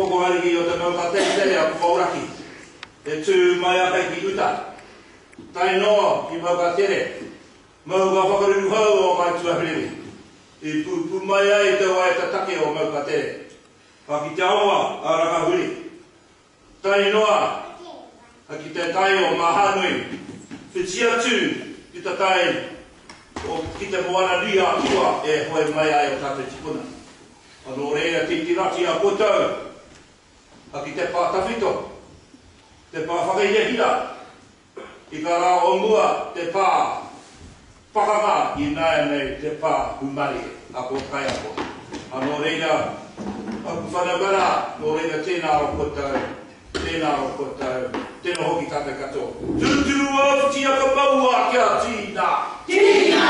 whokohariki o te mauka tere a kumauraki. E tū mai a kai ki uta. Tai noa ki mauka tere. Mauka whakaruru hau o mai tuahiriwi. I pu mai ai te wai ta take o mauka tere. A ki te aoa a raka huri. Tai noa a ki te tai o mahanui. Whitia tū ki te tai o ki te moana nui a tua e hoi mai ai o tātou tipuna. Anō reira te tirati a kotau. A ki te pātawhito. Te pā whakaihehira. I ka rā o mua te pā whakanga i nāia nei te pā humari a ko kai ako. Anō reira a ku whanagara nō reira tēnā o kotau. Tēnā o kotau. Tēnā hoki tātai katoa. Tūturu a whitia ka maua kia tīna. Tīna!